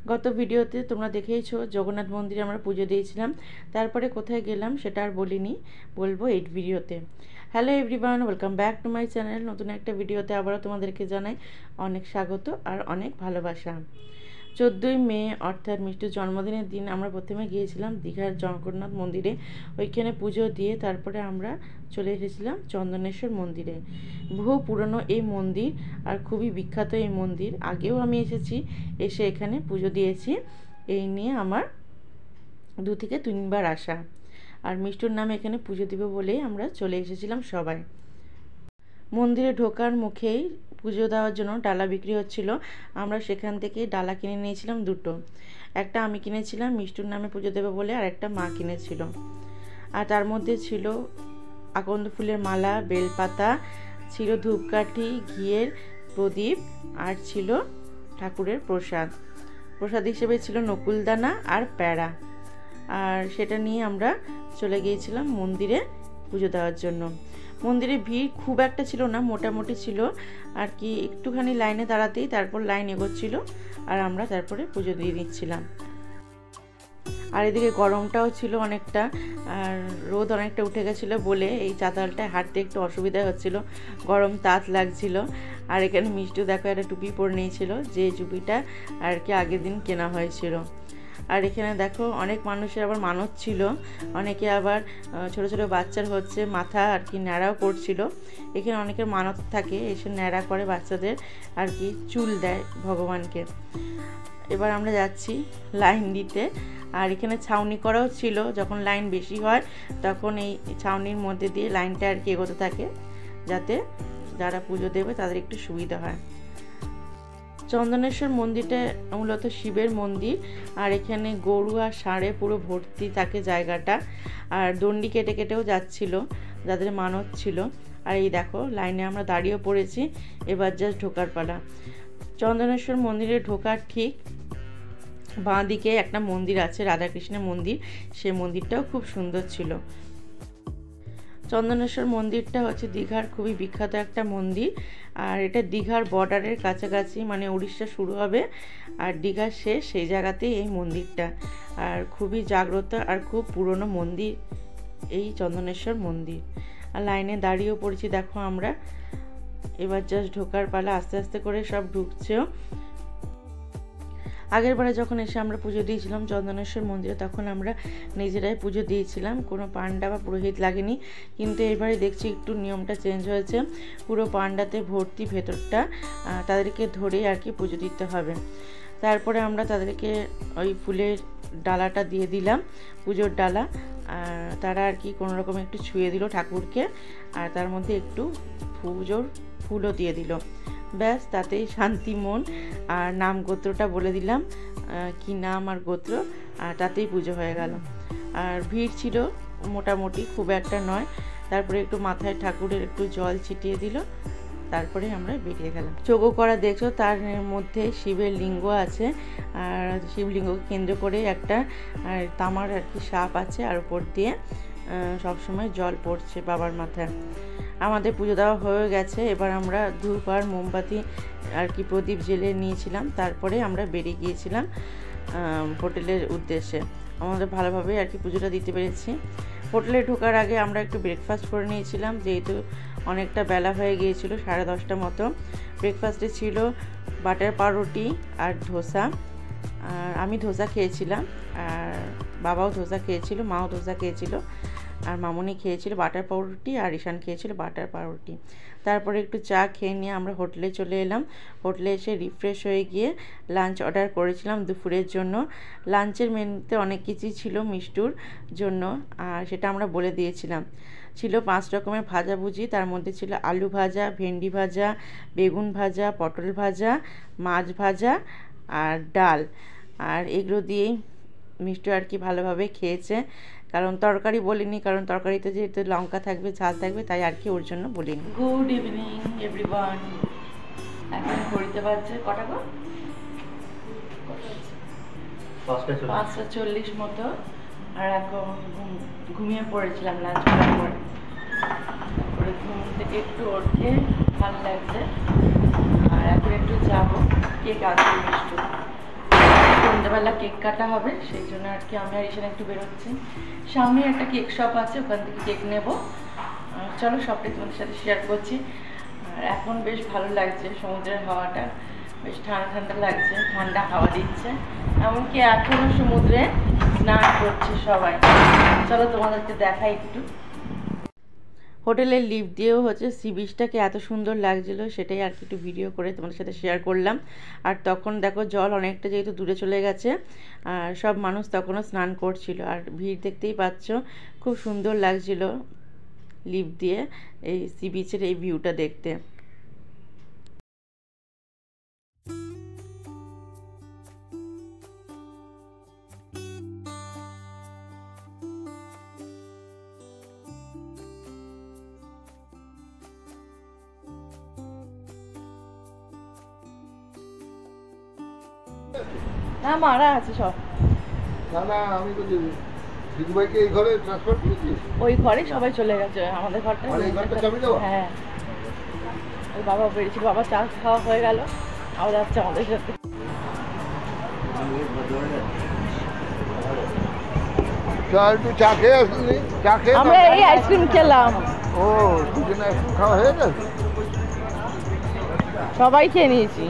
গত ভিডিওতে তোমরা দেখেইছো জগন্নাথ মন্দিরে আমরা পুজো দিয়েছিলাম। তারপরে কোথায় গেলাম সেটা আর বলিনি, বলবো এই ভিডিওতে। Hello everyone, welcome back to my channel. নতুন একটা ভিডিওতে আবারও তোমাদেরকে জানাই অনেক স্বাগত আর অনেক ভালোবাসা। 14ই মে অর্থাৎ মিষ্টুর জন্মদিনের দিন আমরা প্রথমে গিয়েছিলাম দীঘার জগন্নাথ মন্দিরে। ওইখানে পুজো দিয়ে তারপরে আমরা চলে এসেছিলাম চন্দনেশ্বর মন্দিরে। বহু পুরনো এই মন্দির আর খুবই বিখ্যাত এই মন্দির। আগেও আমি এসে এখানে পুজো দিয়েছি। এই নিয়ে আমার 2 থেকে 3 বার আসা। আর মিষ্টুর নামে এখানে পুজো দিব বলেই আমরা চলে এসেছিলাম সবাই। মন্দিরে ঢোকার মুখেই পুজো দেওয়ার জন্য ডালা বিক্রি হচ্ছিল। আমরা সেখান থেকে ডালা কিনে নিয়েছিলাম 2টো। একটা আমি কিনেছিলাম মিষ্টুর নামে পুজো দেবে বলে, আর একটা মা কিনেছিল। আর তার মধ্যে ছিল আকন্দ ফুলের মালা, বেলপাতা, ছিল ধূপকাঠি, ঘিয়ের প্রদীপ, আর ছিল ঠাকুরের প্রসাদ। প্রসাদ হিসেবে ছিল নকুলদানা আর প্যাড়া। আর সেটা নিয়ে আমরা চলে গিয়েছিলাম মন্দিরে পুজো দেওয়ার জন্য। মন্দিরে ভিড় খুব একটা ছিল না, মোটামুটি ছিল আর কি। একটুখানি লাইনে দাঁড়াতেই তারপর লাইন এগোচ্ছিল আর আমরা তারপরে পুজো দিয়ে দিচ্ছিলাম। আর এদিকে গরমটাও ছিল অনেকটা, আর রোদ অনেকটা উঠে গেছিলো বলে এই চাতালটায় হাঁটতে একটু অসুবিধা হচ্ছিল, গরম তাত লাগছিল। আর এখানে মিষ্টু দেখো একটা টুপি পরে নিয়েছিল, যে টুপিটা আর কি আগের দিন কেনা হয়েছিল। আর এখানে দেখো অনেক মানুষের আবার মানত ছিল, অনেকে আবার ছোট ছোট বাচ্চার হচ্ছে মাথা আর কি ন্যাড়াও করছিল। এখানে অনেকের মানত থাকে, এসে ন্যাড়া করে বাচ্চাদের আর কি চুল দেয় ভগবানকে। এবার আমরা যাচ্ছি লাইন দিতে। আর এখানে ছাউনি করাও ছিল, যখন লাইন বেশি হয় তখন এই ছাউনির মধ্যে দিয়ে লাইনটা আর কি এগোতে থাকে, যাতে যারা পুজো দেবে তাদের একটু সুবিধা হয়। চন্দনেশ্বর মন্দিরটা মূলত শিবের মন্দির। আর এখানে গরু আর ষাঁড়ে পুরো ভর্তি থাকে জায়গাটা। আর দণ্ডি কেটে কেটেও যাচ্ছিল যাদের মানত ছিল। আর এই দেখো লাইনে আমরা দাঁড়িয়েও পড়েছি, এবার জাস্ট ঢোকার পালা। চন্দনেশ্বর মন্দিরে ঢোকার ঠিক বাঁ দিকে একটা মন্দির আছে, রাধাকৃষ্ণের মন্দির। সে মন্দিরটাও খুব সুন্দর ছিল। চন্দনেশ্বর মন্দিরটা হচ্ছে দীঘার খুবই বিখ্যাত একটা মন্দির। আর এটা দীঘার বর্ডারের কাছাকাছি, মানে উড়িষ্যা শুরু হবে আর দীঘার শেষ, সেই জায়গাতেই এই মন্দিরটা। আর খুবই জাগ্রত আর খুব পুরনো মন্দির এই চন্দনেশ্বর মন্দির। আর লাইনে দাঁড়িয়েও পড়েছি দেখো আমরা। এবার জাস্ট ঢোকার পালা, আস্তে আস্তে করে সব ঢুকছেও। আগের বারে যখন এসে আমরা পুজো দিয়েছিলাম চন্দনেশ্বর মন্দিরে, তখন আমরা নিজেরাই পুজো দিয়েছিলাম, কোনো পান্ডা বা পুরোহিত লাগেনি। কিন্তু এবারে দেখছি একটু নিয়মটা চেঞ্জ হয়েছে, পুরো পান্ডাতে ভর্তি ভেতরটা, তাদেরকে ধরেই আর কি পুজো দিতে হবে। তারপরে আমরা তাদেরকে ওই ফুলের ডালাটা দিয়ে দিলাম, পুজোর ডালা। আর তারা আর কি কোনো রকম একটু ছুঁয়ে দিল ঠাকুরকে, আর তার মধ্যে একটু পুজোর ফুলও দিয়ে দিল। ব্যাস, তাতেই শান্তি মন। আর নাম গোত্রটা বলে দিলাম, কি নাম আর গোত্র, আর তাতেই পুজো হয়ে গেল। আর ভিড় ছিল মোটামুটি, খুব একটা নয়। তারপরে একটু মাথায় ঠাকুরের একটু জল ছিটিয়ে দিল, তারপরে আমরা বেরিয়ে গেলাম। যোগ করা দেখছো, তার মধ্যে শিবের লিঙ্গ আছে। আর শিবলিঙ্গকে কেন্দ্র করে একটা তামার আর কি সাপ আছে, আর উপর দিয়ে সবসময় জল পড়ছে বাবার মাথায়। আমাদের পুজো দেওয়া হয়ে গেছে। এবার আমরা ধূপ আর মোমবাতি আর কি প্রদীপ জ্বেলে নিয়েছিলাম। তারপরে আমরা বেরিয়ে গিয়েছিলাম হোটেলের উদ্দেশ্যে। আমাদের ভালোভাবে আর কি পুজোটা দিতে পেরেছি। হোটেলে ঢোকার আগে আমরা একটু ব্রেকফাস্ট করে নিয়েছিলাম, যেহেতু অনেকটা বেলা হয়ে গিয়েছিল, 10:30 মতো। ব্রেকফাস্টে ছিল বাটার পাউরুটি আর ধোসা। আর আমি ধোসা খেয়েছিলাম, আর বাবাও ধোসা খেয়েছিল, মাও ধোসা খেয়েছিল, আর মামুনি খেয়েছিল বাটার পাউরুটি, আর ঈশান খেয়েছিল বাটার পাউরুটি। তারপরে একটু চা খেয়ে নিয়ে আমরা হোটেলে চলে এলাম। হোটেলে এসে রিফ্রেশ হয়ে গিয়ে লাঞ্চ অর্ডার করেছিলাম দুপুরের জন্য। লাঞ্চের মেনুতে অনেক কিছুই ছিল মিষ্টুর জন্য, আর সেটা আমরা বলে দিয়েছিলাম। ছিল 5 রকমের ভাজাভুজি, তার মধ্যে ছিল আলু ভাজা, ভেন্ডি ভাজা, বেগুন ভাজা, পটল ভাজা, মাছ ভাজা আর ডাল। আর এগুলো দিয়েই মিষ্টু আর কি ভালোভাবে খেয়েছে, কারণ তরকারি বলিনি, কারণ তরকারিতে যেহেতু লঙ্কা থাকবে, ঝাল থাকবে, তাই আর কি ওর জন্য বলিনি। Good evening everyone. এখন ঘড়িতে বাজছে কটা গো? 5:40 মতো। আর এখন ঘুমিয়ে পড়েছিলাম লাঞ্চ করার পর। তারপরে ঘুম থেকে একটু উঠে ভালো লাগছে। আর এখন একটু যাবো কেক আনতে মিষ্টু। সন্ধ্যেবেলা কেক কাটা হবে, সেই জন্য আর কি আমি আর ঈশান একটু বেরোচ্ছি। সামনে একটা কেক শপ আছে, ওখান থেকে কেক নেব। চলো সবটাই তোমাদের সাথে শেয়ার করছি। আর এখন বেশ ভালো লাগছে, সমুদ্রের হাওয়াটা বেশ ঠান্ডা ঠান্ডা লাগছে, ঠান্ডা হাওয়া দিচ্ছে, এমনকি এখনও সমুদ্রে স্নান করছে সবাই। চলো তোমাদেরকে দেখাই একটু। হোটেলের লিফট দিয়েও হচ্ছে সি বিচটাকে এত সুন্দর লাগছিলো, সেটাই আর কি একটু ভিডিও করে তোমাদের সাথে শেয়ার করলাম। আর তখন দেখো জল অনেকটা যেহেতু দূরে চলে গেছে, আর সব মানুষ তখনও স্নান করছিল, আর ভিড় দেখতেই পাচ্ছ। খুব সুন্দর লাগছিল লিফট দিয়ে এই সি বিচের এই ভিউটা দেখতে। না মারা আছে সব। না না, আমি তো দিদু ভাইকে এই ঘরে ট্রান্সফার করেছি। ওই ঘরে সবাই চলে গেছে, আমাদের ঘরটা। হ্যাঁ, ওই বাবা বেরিয়েছিল, বাবা চা খাওয়া হয়ে গেল, আবার যাচ্ছে আমাদের সাথে। একটু চা খেয়ে আসলি? চা খেয়ে আমরা এই আইসক্রিম খেলাম। ও, দুজনে আইসক্রিম খাওয়া হয়ে গেছে? সবাই খেয়ে নিয়েছি,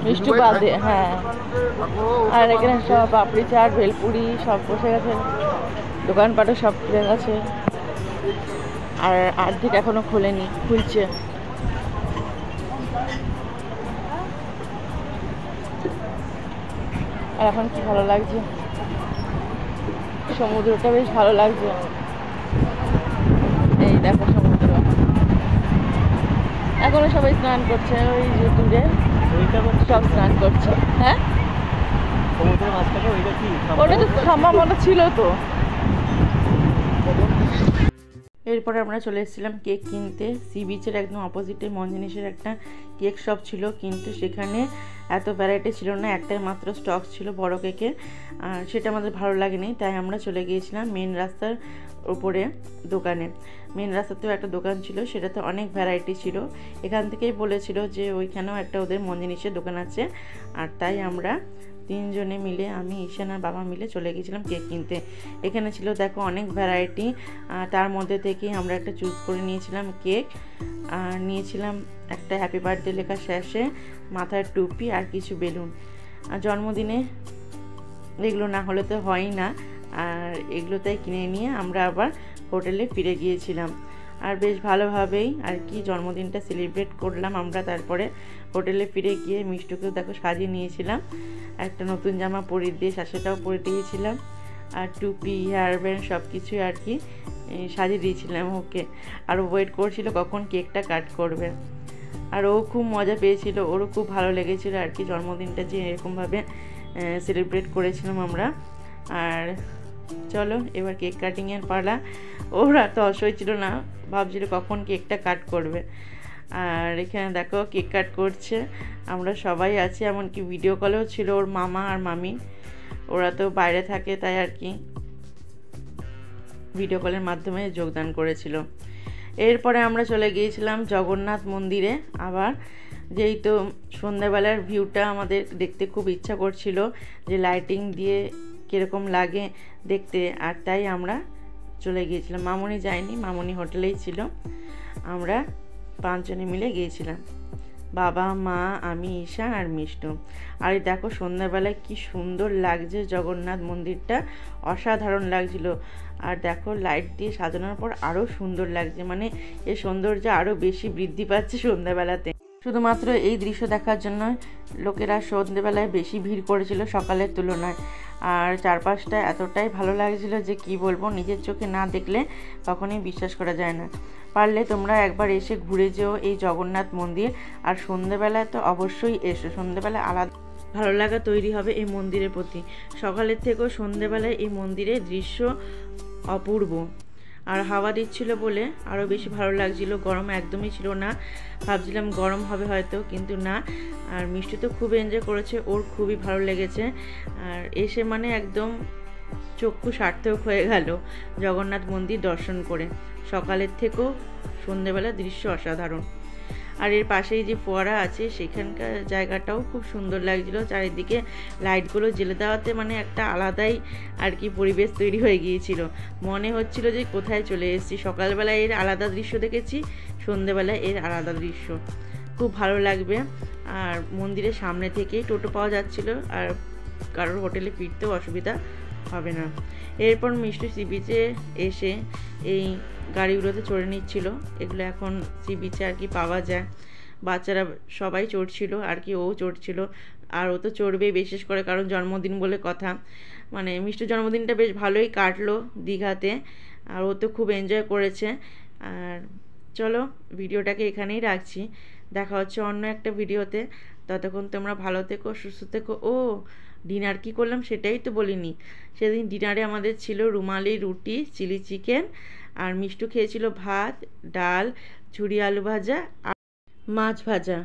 মিষ্টি বাদে। হ্যাঁ, আর এখানে সব পাপড়ি চাট, ভেলপুরি সব বসে গেছে, দোকানপাটও সব খুলে গেছে, আর অর্ধেক এখনো খোলেনি, খুলছে। আর এখন কি ভালো লাগছে, সমুদ্রটা বেশ ভালো লাগছে। এই দেখো সমুদ্র, এখনো সবাই স্নান করছে, ওই যে দূরে সব স্নান করছে। হ্যাঁ, ওটা তো খাম্বা মতো ছিল তো। এরপরে আমরা চলে এসেছিলাম কেক কিনতে। সি বিচের একদম অপোজিটে মঞ্জিনিসের একটা কেক শপ ছিল, কিন্তু সেখানে এত ভ্যারাইটি ছিল না, একটাই মাত্র স্টক ছিল বড় কেকের, আর সেটা আমাদের ভালো লাগেনি, তাই আমরা চলে গিয়েছিলাম মেন রাস্তার উপরে দোকানে। মেন রাস্তাতেও একটা দোকান ছিল, সেটাতে অনেক ভ্যারাইটি ছিল। এখান থেকেই বলেছিল যে ওইখানেও একটা ওদের মঞ্জিনিসের দোকান আছে, আর তাই আমরা তিনজনে মিলে, আমি ঈশান আর বাবা মিলে চলে গিয়েছিলাম কেক কিনতে। এখানে ছিল দেখো অনেক ভ্যারাইটি, তার মধ্যে থেকেই আমরা একটা চুজ করে নিয়েছিলাম কেক, আর নিয়েছিলাম একটা হ্যাপি বার্থডে লেখা শ্যাশে, মাথার টুপি আর কিছু বেলুন। আর জন্মদিনে এগুলো না হলে তো হয়ই না, আর এগুলোতেই কিনে নিয়ে আমরা আবার হোটেলে ফিরে গিয়েছিলাম। আর বেশ ভালোভাবেই আর কি জন্মদিনটা সেলিব্রেট করলাম আমরা। তারপরে হোটেলে ফিরে গিয়ে মিষ্টুকেও দেখো সাজিয়ে নিয়েছিলাম, একটা নতুন জামা পরিয়ে দিয়ে শাশাটাও পরে দিয়েছিলাম, আর টুপি, হেয়ার ব্যান্ড সব কিছুই আর কি সাজিয়ে দিয়েছিলাম ওকে। আর ও ওয়েট করছিল কখন কেকটা কাট করবে, আর ও খুব মজা পেয়েছিল, ওরও খুব ভালো লেগেছিলো আর কি জন্মদিনটা যে এরকমভাবে সেলিব্রেট করেছিলাম আমরা। আর চলো এবার কেক কাটিংয়ের পালা। ওরা তো অসহ্য ছিল না, ভাবছিল কখন কেকটা কাট করবে। আর এখানে দেখো কেক কাট করছে, আমরা সবাই আছি, এমনকি ভিডিও কলেও ছিল ওর মামা আর মামি, ওরা তো বাইরে থাকে তাই আর কি ভিডিও কলের মাধ্যমে যোগদান করেছিল। এরপরে আমরা চলে গিয়েছিলাম জগন্নাথ মন্দিরে। আবার যেই তো সন্ধ্যাবেলার ভিউটা আমাদের দেখতে খুব ইচ্ছা করছিল, যে লাইটিং দিয়ে কীরকম লাগে দেখতে, আর তাই আমরা চলে গিয়েছিলাম। মামনি যায়নি, মামনি হোটেলেই ছিল, আমরা পাঁচজনে মিলে গিয়েছিলাম, বাবা, মা, আমি, ঈশা আর মিষ্টু। আর দেখো সন্ধ্যাবেলায় কি সুন্দর লাগছে জগন্নাথ মন্দিরটা, অসাধারণ লাগছিল। আর দেখো লাইট দিয়ে সাজানোর পর আরও সুন্দর লাগছে, মানে এই সৌন্দর্য আরও বেশি বৃদ্ধি পাচ্ছে সন্ধ্যাবেলাতে। শুধুমাত্র এই দৃশ্য দেখার জন্য লোকেরা সন্ধ্যেবেলায় বেশি ভিড় করেছিল সকালের তুলনায়। আর চারপাশটা এতটাই ভালো লাগছিল যে কি বলবো, নিজের চোখে না দেখলে কখনোই বিশ্বাস করা যায় না। পারলে তোমরা একবার এসে ঘুরে যেও এই জগন্নাথ মন্দির, আর সন্ধ্যেবেলায় তো অবশ্যই এসো, সন্ধ্যেবেলায় আলাদা ভালো লাগা তৈরি হবে এই মন্দিরের প্রতি। সকালের থেকেও সন্ধ্যেবেলায় এই মন্দিরের দৃশ্য অপূর্ব, আর হাওয়া দিচ্ছিল বলে আরও বেশি ভালো লাগছিল। গরম একদমই ছিল না, ভাবছিলাম গরম হবে হয়তো, কিন্তু না। আর মিষ্টি তো খুব এনজয় করেছে, ওর খুবই ভালো লেগেছে। আর এসে মানে একদম চক্ষু সার্থক হয়ে গেল জগন্নাথ মন্দির দর্শন করে। সকালের থেকেও সন্ধ্যেবেলা দৃশ্য অসাধারণ। আর এর পাশেই যে ফোয়ারা আছে সেখানকার জায়গাটাও খুব সুন্দর লাগছিল, চারিদিকে লাইটগুলো জ্বেলে দেওয়াতে মানে একটা আলাদাই আর কি পরিবেশ তৈরি হয়ে গিয়েছিল। মনে হচ্ছিল যে কোথায় চলে এসেছি। সকালবেলায় এর আলাদা দৃশ্য দেখেছি, সন্ধেবেলায় এর আলাদা দৃশ্য, খুব ভালো লাগবে। আর মন্দিরের সামনে থেকেই টোটো পাওয়া যাচ্ছিল, আর কারোর হোটেলে ফিরতেও অসুবিধা হবে না। এরপর মিষ্টি সি বিচে এসে এই গাড়িগুলোতে চড়ে নিচ্ছিল। এগুলো এখন সি বিচে আর কি পাওয়া যায়। বাচ্চারা সবাই চড়ছিল আর কি, ও চড়ছিল, আর ও তো চড়বেই বিশেষ করে, কারণ জন্মদিন বলে কথা। মানে মিষ্টির জন্মদিনটা বেশ ভালোই কাটলো দীঘাতে, আর ও তো খুব এনজয় করেছে। আর চলো ভিডিওটাকে এখানেই রাখছি, দেখা হচ্ছে অন্য একটা ভিডিওতে। ততক্ষণ তোমরা ভালো থেকো, সুস্থ থেকো। ও ডিনার কি করলাম সেটাই তো বলিনি। সেদিন ডিনারে আমাদের ছিল রুমালি রুটি, চিলি চিকেন, আর মিষ্টু খেয়েছিল ভাত, ডাল, ঝুরি আলু ভাজা আর মাছ ভাজা।